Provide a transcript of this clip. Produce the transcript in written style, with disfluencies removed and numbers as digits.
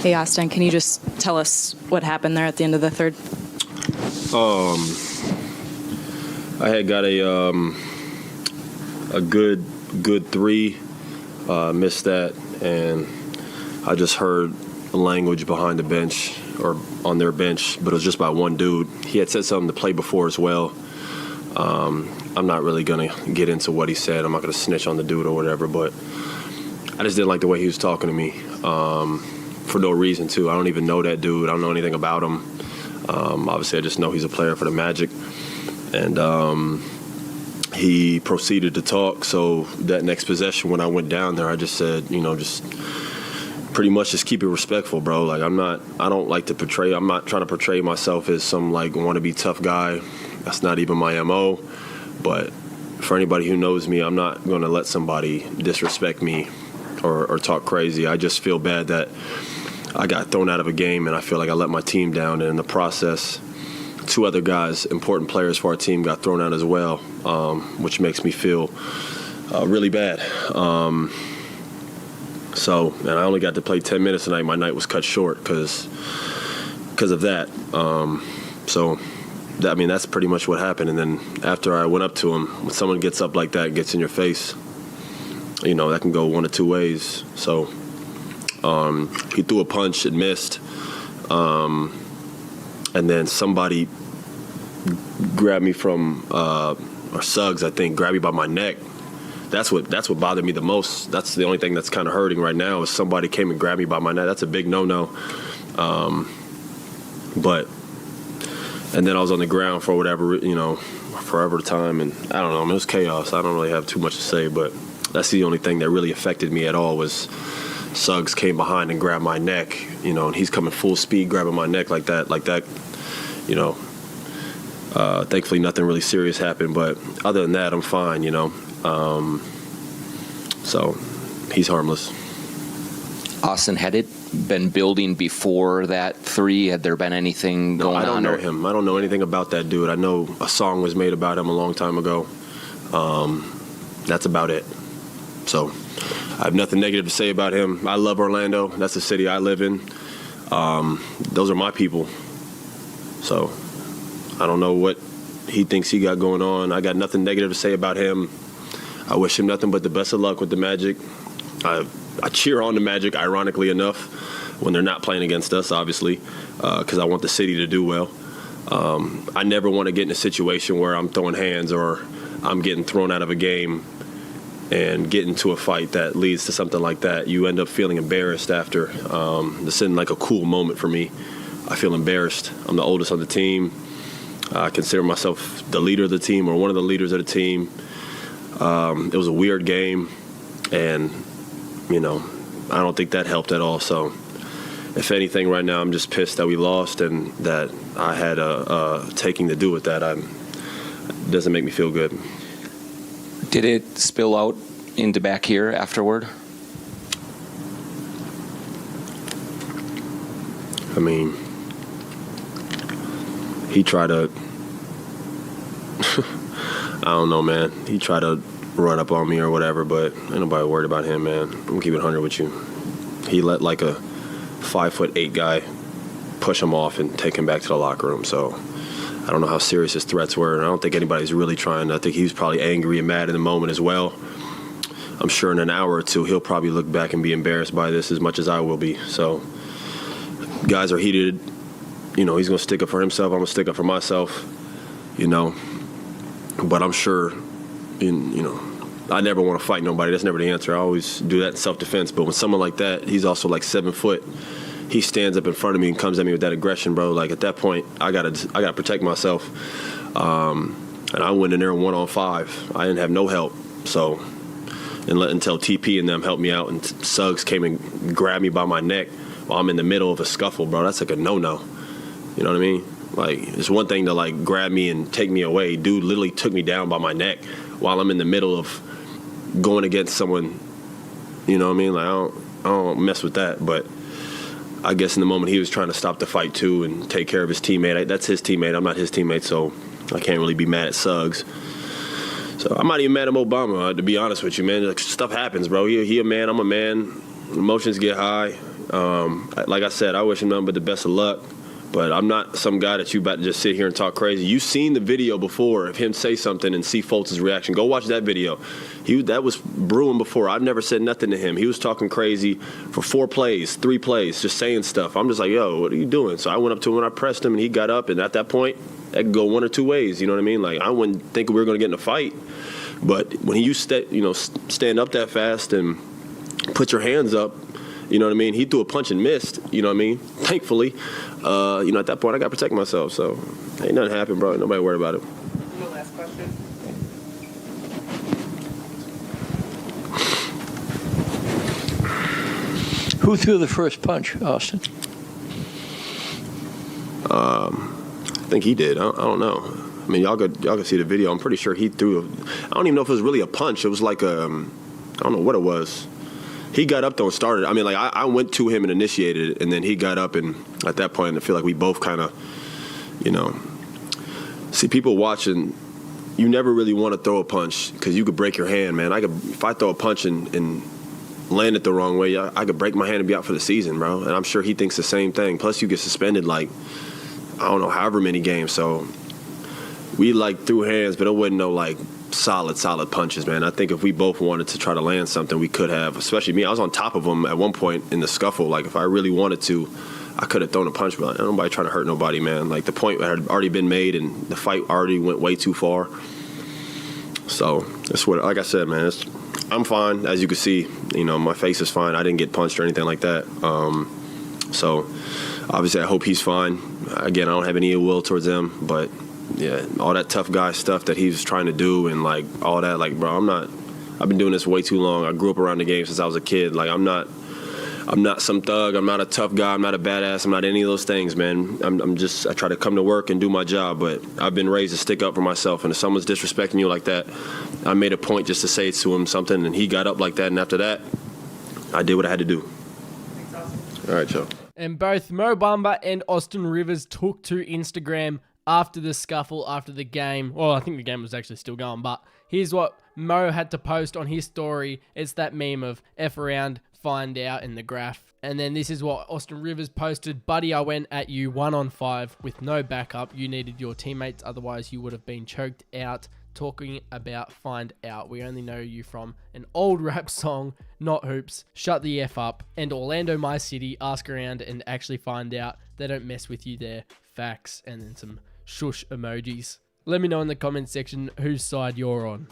Hey, Austin, can you just tell us what happened there at the end of the third? I had got a good three, missed that, and I just heard language behind the bench or on their bench, but it was just by one dude. He had said something to play before as well. I'm not really going to get into what he said. I'm not going to snitch on the dude or whatever, but I just didn't like the way he was talking to me for no reason, too. I don't even know that dude. I don't know anything about him. Obviously, I just know he's a player for the Magic. And he proceeded to talk. So that next possession when I went down there, I just said, just pretty much just keep it respectful, bro. Like, I'm not trying to portray myself as some, like, wannabe tough guy. That's not even my MO. But for anybody who knows me, I'm not going to let somebody disrespect me or talk crazy. I just feel bad that I got thrown out of a game, and I feel like I let my team down. And in the process, two other guys, important players for our team, got thrown out as well, which makes me feel really bad. And I only got to play 10 minutes tonight. My night was cut short because of that. That's pretty much what happened. And then after I went up to him, when someone gets up like that and gets in your face, that can go one of two ways. So he threw a punch, it missed. And then somebody grabbed me from, or Suggs, I think, grabbed me by my neck. That's what bothered me the most. That's the only thing that's kind of hurting right now is somebody came and grabbed me by my neck. That's a big no-no. And then I was on the ground for forever time, and I don't know, it was chaos. I don't really have too much to say, but that's the only thing that really affected me at all was Suggs came behind and grabbed my neck, and he's coming full speed grabbing my neck like that. Thankfully nothing really serious happened, but other than that, I'm fine, So he's harmless. Austin, had it been building before that three? Had there been anything going on? I don't know him. I don't know anything about that dude. I know a song was made about him a long time ago. That's about it. So I have nothing negative to say about him. I love Orlando. That's the city I live in. Those are my people. So I don't know what he thinks he got going on. I got nothing negative to say about him. I wish him nothing but the best of luck with the Magic. I cheer on the Magic, ironically enough, when they're not playing against us, obviously, because I want the city to do well. I never want to get in a situation where I'm throwing hands or I'm getting thrown out of a game and get into a fight that leads to something like that. You end up feeling embarrassed after. This isn't like a cool moment for me. I feel embarrassed. I'm the oldest on the team. I consider myself the leader of the team or one of the leaders of the team. It was a weird game, and I don't think that helped at all. So if anything, right now I'm just pissed that we lost and that I had a taking to do with that. It doesn't make me feel good. Did it spill out into back here afterward? I mean, he tried to I don't know, man. He tried to run up on me or whatever, but ain't nobody worried about him, man. I'm gonna keep it 100 with you. He let like a 5'8" guy push him off and take him back to the locker room. So I don't know how serious his threats were. And I don't think anybody's really trying. I think he was probably angry and mad in the moment as well. I'm sure in an hour or two he'll probably look back and be embarrassed by this as much as I will be. So guys are heated. He's gonna stick up for himself. I'm gonna stick up for myself. But I'm sure I never want to fight nobody. That's never the answer. I always do that in self-defense. But when someone like that, he's also like 7 foot, he stands up in front of me and comes at me with that aggression, bro. Like at that point, I gotta protect myself. And I went in there 1-on-5. I didn't have no help. So until TP and them helped me out, and Suggs came and grabbed me by my neck while I'm in the middle of a scuffle, bro. That's like a no-no. You know what I mean? Like, it's one thing to like grab me and take me away. Dude literally took me down by my neck while I'm in the middle of going against someone. You know what I mean? Like, I don't mess with that. But I guess in the moment he was trying to stop the fight too and take care of his teammate. That's his teammate. I'm not his teammate, so I can't really be mad at Suggs. So I'm not even mad at Mo Bamba, to be honest with you, man. Like, stuff happens, bro. He a man, I'm a man. Emotions get high. Like I said, I wish him nothing but the best of luck. But I'm not some guy that you about to just sit here and talk crazy. You've seen the video before of him say something and see Fultz's reaction. Go watch that video. That was brewing before. I've never said nothing to him. He was talking crazy for 4 plays, 3 plays, just saying stuff. I'm just like, yo, what are you doing? So I went up to him and I pressed him, and he got up. And at that point, that could go one or two ways. You know what I mean? Like, I wouldn't think we were going to get in a fight. But when you stand up that fast and put your hands up, you know what I mean? He threw a punch and missed, you know what I mean? Thankfully, at that point, I got to protect myself. So ain't nothing happened, bro. Nobody worried about it. One last question. Who threw the first punch, Austin? I think he did. I don't know. I mean, y'all could see the video. I'm pretty sure he threw. I don't even know if it was really a punch. It was like I don't know what it was. He got up though and started. I mean, like I went to him and initiated it, and then he got up, and at that point, I feel like we both kind of, see people watching. You never really want to throw a punch because you could break your hand, man. If I throw a punch and land it the wrong way, I could break my hand and be out for the season, bro. And I'm sure he thinks the same thing. Plus, you get suspended like I don't know however many games. So we threw hands, but it wasn't no solid punches, man. I think if we both wanted to try to land something, we could have, especially me. I was on top of him at one point in the scuffle. Like, if I really wanted to, I could have thrown a punch, but nobody trying to hurt nobody, man. Like, the point had already been made, and the fight already went way too far. So, that's what, like I said, man, I'm fine. As you can see, my face is fine. I didn't get punched or anything like that. So, obviously, I hope he's fine. Again, I don't have any ill will towards him, but yeah, all that tough guy stuff that he was trying to do and all that, bro, I've been doing this way too long. I grew up around the game since I was a kid. I'm not some thug. I'm not a tough guy. I'm not a badass. I'm not any of those things, man. I try to come to work and do my job, but I've been raised to stick up for myself. And if someone's disrespecting you like that, I made a point just to say to him something, and he got up like that. And after that, I did what I had to do. Thanks, Austin. All right, Joe. And both Mo Bamba and Austin Rivers took to Instagram after the scuffle, after the game. Well, I think the game was actually still going, but here's what Mo had to post on his story. It's that meme of F around, find out in the graph. And then this is what Austin Rivers posted. Buddy, I went at you 1-on-5 with no backup. You needed your teammates, otherwise you would have been choked out. Talking about find out. We only know you from an old rap song, not hoops. Shut the F up. And Orlando, my city, ask around and actually find out. They don't mess with you there. Facts. And then some shush emojis. Let me know in the comments section whose side you're on.